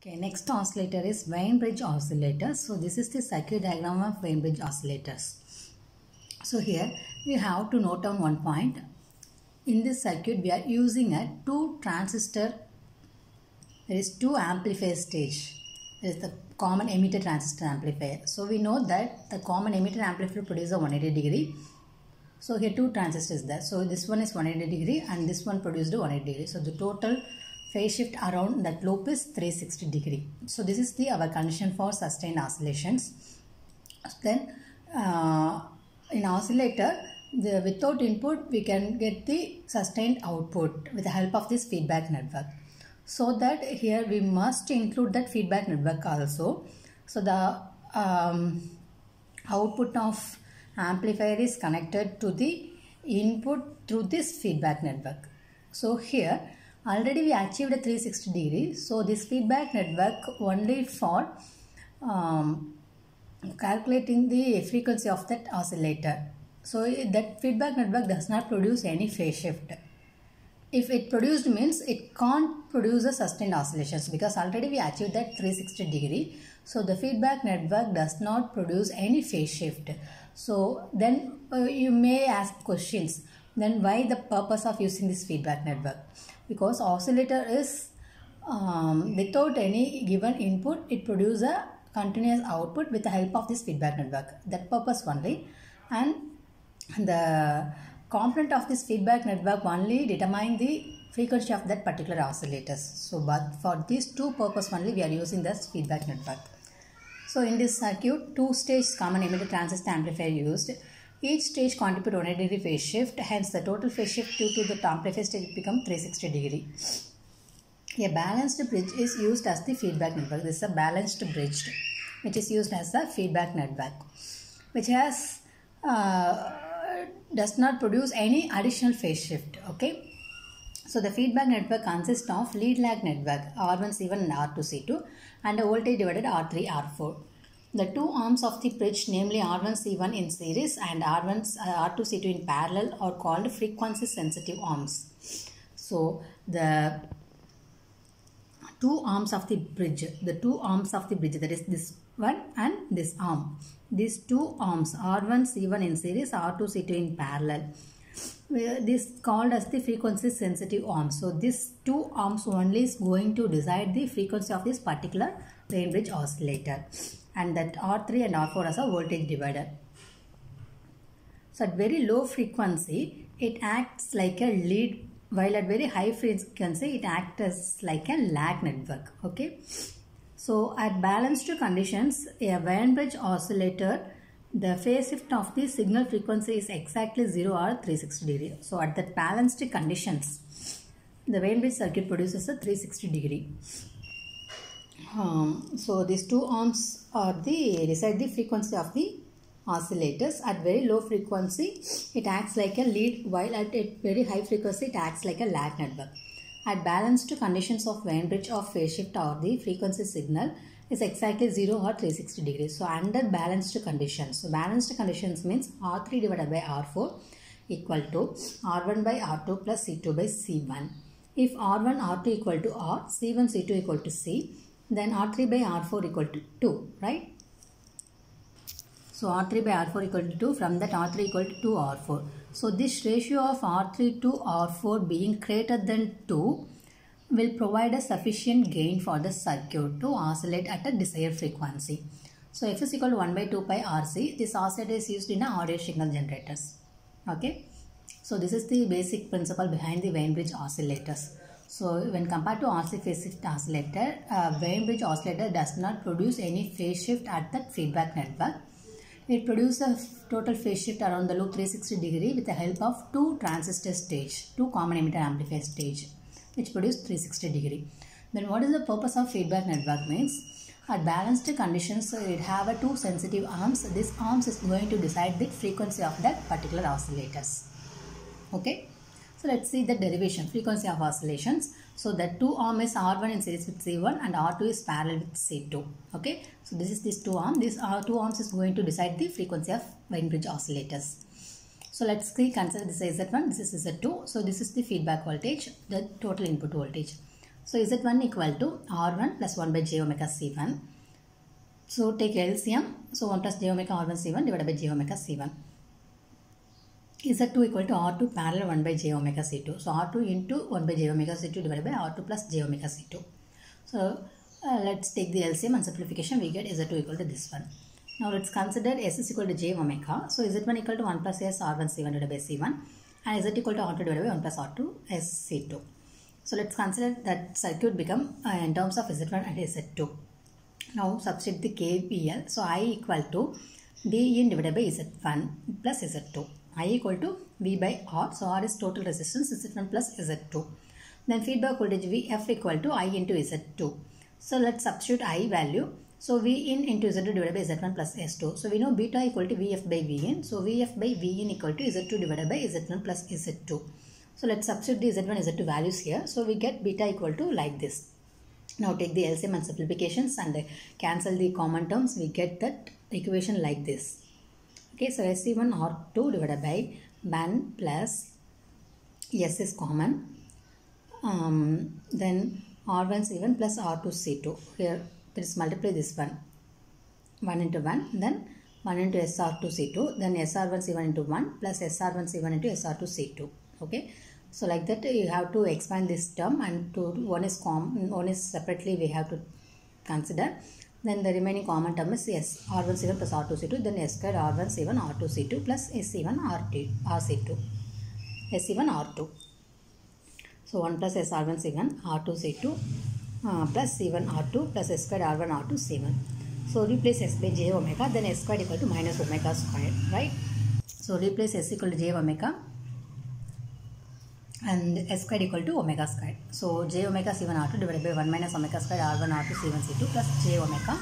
Okay, next oscillator is Weinberg oscillator. So this is the circuit diagram of Weinberg oscillators. So here we have to note down one point. In this circuit we are using a two transistor. There is two amplifier stage. There is the common emitter transistor amplifier. So we know that the common emitter amplifier produces a 180 degree. So here two transistors there. So this one is 180 degree and this one produced a 180 degree. So the total phase shift around that loop is 360 degree. So this is our condition for sustained oscillations. Then in oscillator, without input we can get the sustained output with the help of this feedback network. So that here we must include that feedback network also. So the output of amplifier is connected to the input through this feedback network. So here already we achieved a 360 degree. So this feedback network only for calculating the frequency of that oscillator. So that feedback network does not produce any phase shift. If it produced means it can't produce a sustained oscillations because already we achieved that 360 degree. So the feedback network does not produce any phase shift. So then you may ask questions, then why the purpose of using this feedback network? Because oscillator is without any given input, it produces a continuous output with the help of this feedback network. That purpose only, and the component of this feedback network only determine the frequency of that particular oscillators. So but for these two purpose only we are using this feedback network. So in this circuit, two stage common emitter transistor amplifier used. Each stage contribute 180 degree phase shift, hence the total phase shift due to the amplifier stage become 360 degree. A balanced bridge is used as the feedback network. This is a balanced bridge which is used as a feedback network, which has does not produce any additional phase shift. Okay. So the feedback network consists of lead lag network R1C1 and R2C2 and a voltage divider R3 R4. The two arms of the bridge, namely R1C1 in series and R2C2 in parallel, are called frequency sensitive arms. So the two arms of the bridge, that is this one and this arm. These two arms R1C1 in series, R2C2 in parallel. This called as the frequency sensitive arms. So these two arms only is going to decide the frequency of this particular Weinberg oscillator, and that R3 and R4 as a voltage divider. So at very low frequency it acts like a lead, while at very high frequency it acts as like a lag network. Okay. So at balanced conditions, a Weinberg oscillator, the phase shift of the signal frequency is exactly 0 or 360 degree. So at that balanced conditions, the Weinberg circuit produces a 360 degree. So these two arms are decide the frequency of the oscillators. At very low frequency, it acts like a lead, while at a very high frequency, it acts like a lag network. At balanced conditions of Weinberg or phase shift or the frequency signal is exactly 0 or 360 degrees. So under balanced conditions, so balanced conditions means R3 divided by R4 equal to R1 by R2 plus C2 by C1. If R1, R2 equal to R, C1, C2 equal to C, then R3 by R4 equal to 2, right? So R3 by R4 equal to 2, from that R3 equal to 2 R4. So this ratio of R3 to R4 being greater than 2 will provide a sufficient gain for the circuit to oscillate at a desired frequency. So F is equal to 1 by 2 pi RC. This oscillator is used in audio signal generators. Okay. So this is the basic principle behind the Weinberg oscillators. So when compared to RC phase shift oscillator, Weinberg oscillator does not produce any phase shift at that feedback network. It produces a total phase shift around the loop 360 degree with the help of two transistor stage, two common emitter amplifier stage, which produce 360 degree. Then what is the purpose of feedback network means? At balanced conditions, it have a two sensitive arms. This arms is going to decide the frequency of that particular oscillators. Okay. So let's see the derivation, frequency of oscillations. So the two arm is R1 in series with C1 and R2 is parallel with C2. Okay. So this is this two arm. This two arms is going to decide the frequency of Weinberg oscillators. So let's consider this as Z1, this is Z2. So this is the feedback voltage, the total input voltage. So Z1 equal to R1 plus 1 by j omega C1. So take LCM. So 1 plus j omega R1 C1 divided by j omega C1. Z2 equal to R2 parallel 1 by j omega C2. So R2 into 1 by j omega C2 divided by R2 plus j omega C2. So let's take the LCM and simplification. We get Z2 equal to this one. Now let's consider S is equal to j omega. So Z1 equal to 1 plus S R1 C1 divided by C1. And Z equal to R2 divided by 1 plus R2 S C2. So let's consider that circuit become in terms of Z1 and Z2. Now substitute the KVL. So I equal to D in divided by Z1 plus Z2. I equal to V by R. So R is total resistance Z1 plus Z2. Then feedback voltage Vf equal to I into Z2. So let's substitute I value. So V in into Z2 divided by Z1 plus S2. So we know beta equal to Vf by V in. So Vf by V in equal to Z2 divided by Z1 plus Z2. So let's substitute the Z1 and Z2 values here. So we get beta equal to like this. Now take the LCM and simplifications and cancel the common terms. We get that equation like this. Okay, so SC1 R2 divided by 1 plus S is common. Then R1 C1 plus R2 C2. Here let's multiply this one. 1 into 1. Then 1 into SR2 C2. Then SR1 C1 into 1 plus SR1 C1 into SR2 C2. Okay. So like that you have to expand this term and one is separately we have to consider. Then the remaining common term is S R1 C1 plus R2 C2. Then S squared R1 C1 R2 C2 plus SC1 RC2. SC1 R2. So 1 plus SR1 C1 R2 C2 plus C1 R2 plus S squared R1 R2 C1. So replace S by j omega. Then S squared equal to minus omega squared. Right. So replace S equal to j omega. And S squared equal to omega squared. So j omega C1 R2 divided by 1 minus omega squared R1 R2 C1 C2 plus j omega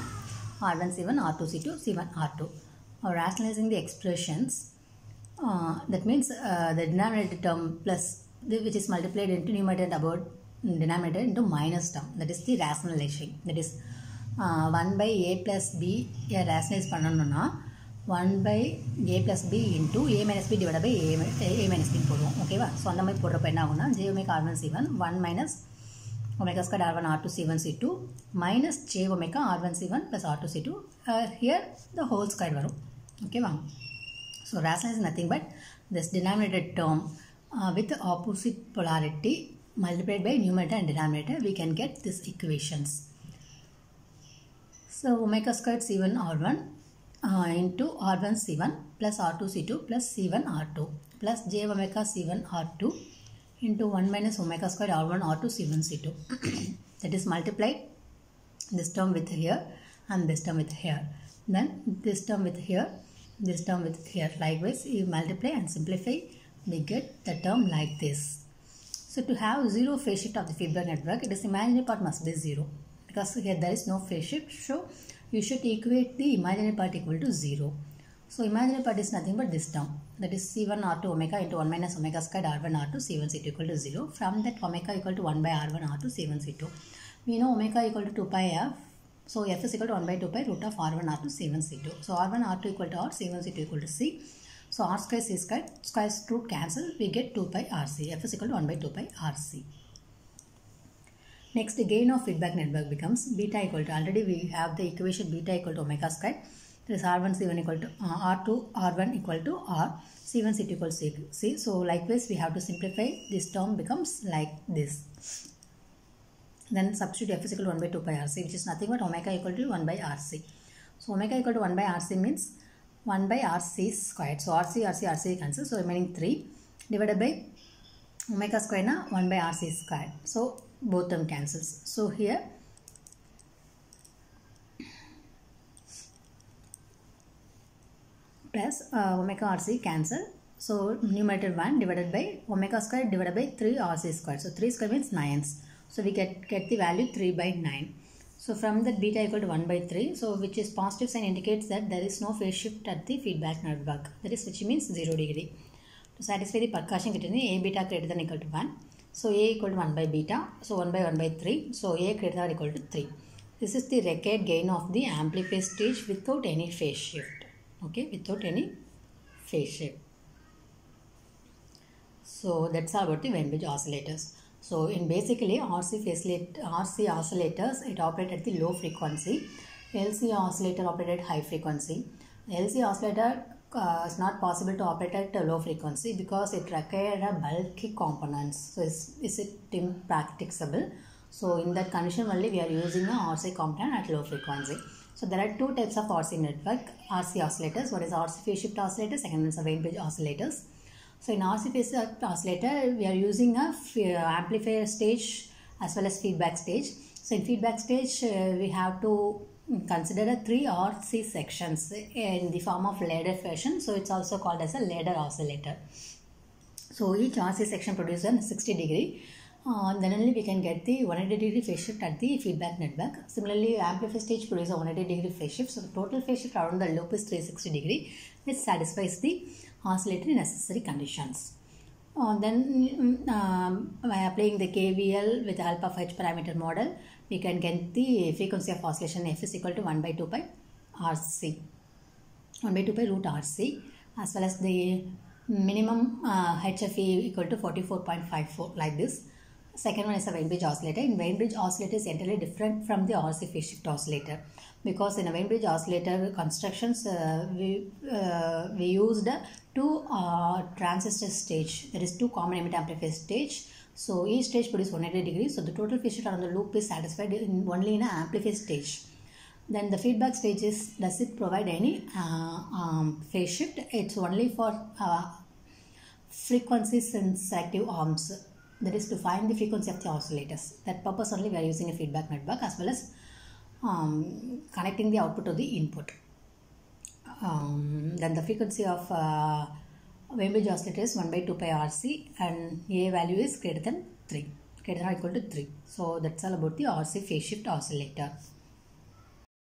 R1 C1 R2 C2 C1 R2. Rationalizing the expressions, that means the denominator term plus which is multiplied into numerator and about denominator into minus term. That is the rationalization. That is 1 by a plus b rationalize பண்ணனும்னா 1 by a plus b into a minus b divided by a minus b போடுவோம் ஓகேவா so அந்த மாதிரி போடுறப்ப என்ன ஆகும்னா j omega r1 c1 1 minus omega squared r1 r2 c1 c2 minus j omega r1 c1 plus r2 c2 here the whole square வரும் ஓகேவா so rationalize is nothing but this denominator term with opposite polarity multiplied by numerator and denominator we can get these equations. So omega squared c1 r1 into R1 C1 plus R2 C2 plus C1 R2 plus j omega C1 R2 into 1 minus omega squared R1 R2 C1 C2. That is multiplied this term with here and this term with here. Then this term with here, this term with here. Likewise, you multiply and simplify, we get the term like this. So to have zero phase shift of the feedback network, it is imaginary part must be 0 because here there is no phase shift. So you should equate the imaginary part equal to 0. So imaginary part is nothing but this term. That is C1 R2 omega into 1 minus omega squared R1 R2 C1 C2 equal to 0. From that omega equal to 1 by R1 R2 C1 C2. We know omega equal to 2 pi f. So f is equal to 1 by 2 pi root of R1 R2 C1 C2. So R1 R2 equal to R, C1 C2 equal to C. So R square C square, square root cancel. We get 2 pi RC. F is equal to 1 by 2 pi RC. Next, the gain of feedback network becomes beta equal to, already we have the equation beta equal to omega square. There is R1 C1 equal to R2 R1 equal to R, C1 C2 equal to C. So likewise we have to simplify, this term becomes like this. Then substitute F is equal to 1 by 2 pi RC, which is nothing but omega equal to 1 by RC. So omega equal to 1 by RC means 1 by RC squared. So RC cancel, so remaining 3 divided by omega square na 1 by RC squared. So both term cancels. So here plus omega RC cancel. So numerator 1 divided by omega square divided by 3 RC squared. So 3 square means 9s. So we get the value 3 by 9. So from that beta equal to 1 by 3. So which is positive sign indicates that there is no phase shift at the feedback network. That is which means 0 degree. To satisfy the percussion criteria, A beta greater than equal to 1. So A equal to 1 by beta. So 1 by 1 by 3. So A greater than equal to 3. This is the required gain of the amplifier stage without any phase shift. Okay, without any phase shift. So that's all about the Wien bridge oscillators. So in basically RC oscillators, it operate at the low frequency. LC oscillator operate at high frequency. LC oscillator is not possible to operate at a low frequency because it requires a bulky components. So is it impracticable? So in that condition only we are using a RC component at low frequency. So there are two types of RC network, RC oscillators. One is RC phase shift oscillator, second one is a Wien-Bridge oscillators. So in RC phase shift oscillator, we are using a amplifier stage as well as feedback stage. So in feedback stage, we have to consider a 3 RC sections in the form of ladder fashion. So it's also called as a ladder oscillator. So each RC section produces a 60 degree. Then only we can get the 180 degree phase shift at the feedback network. Similarly, amplifier stage produces a 180 degree phase shift. So the total phase shift around the loop is 360 degree, which satisfies the oscillatory necessary conditions. Then by applying the KVL with the help of H parameter model, we can get the frequency of oscillation F is equal to 1 by 2 pi RC, 1 by 2 pi root RC, as well as the minimum HFE equal to 44.54 like this. Second one is a Wien-Bridge oscillator. In Wien-Bridge oscillator is entirely different from the RC phase shift oscillator, because in a Wien-Bridge oscillator constructions we used two transistor stage. There is two common emitter amplifier stage. So each stage produces 180 degrees. So the total phase shift around the loop is satisfied only in an amplifier stage. Then the feedback stage is, does it provide any phase shift? It's only for frequency sensitive arms. That is to find the frequency of the oscillators. That purpose only we are using a feedback network, as well as connecting the output to the input. Then the frequency of Wien-Bridge oscillator is 1 by 2 pi RC, and A value is greater than 3, greater than or equal to 3. So that's all about the RC phase shift oscillator.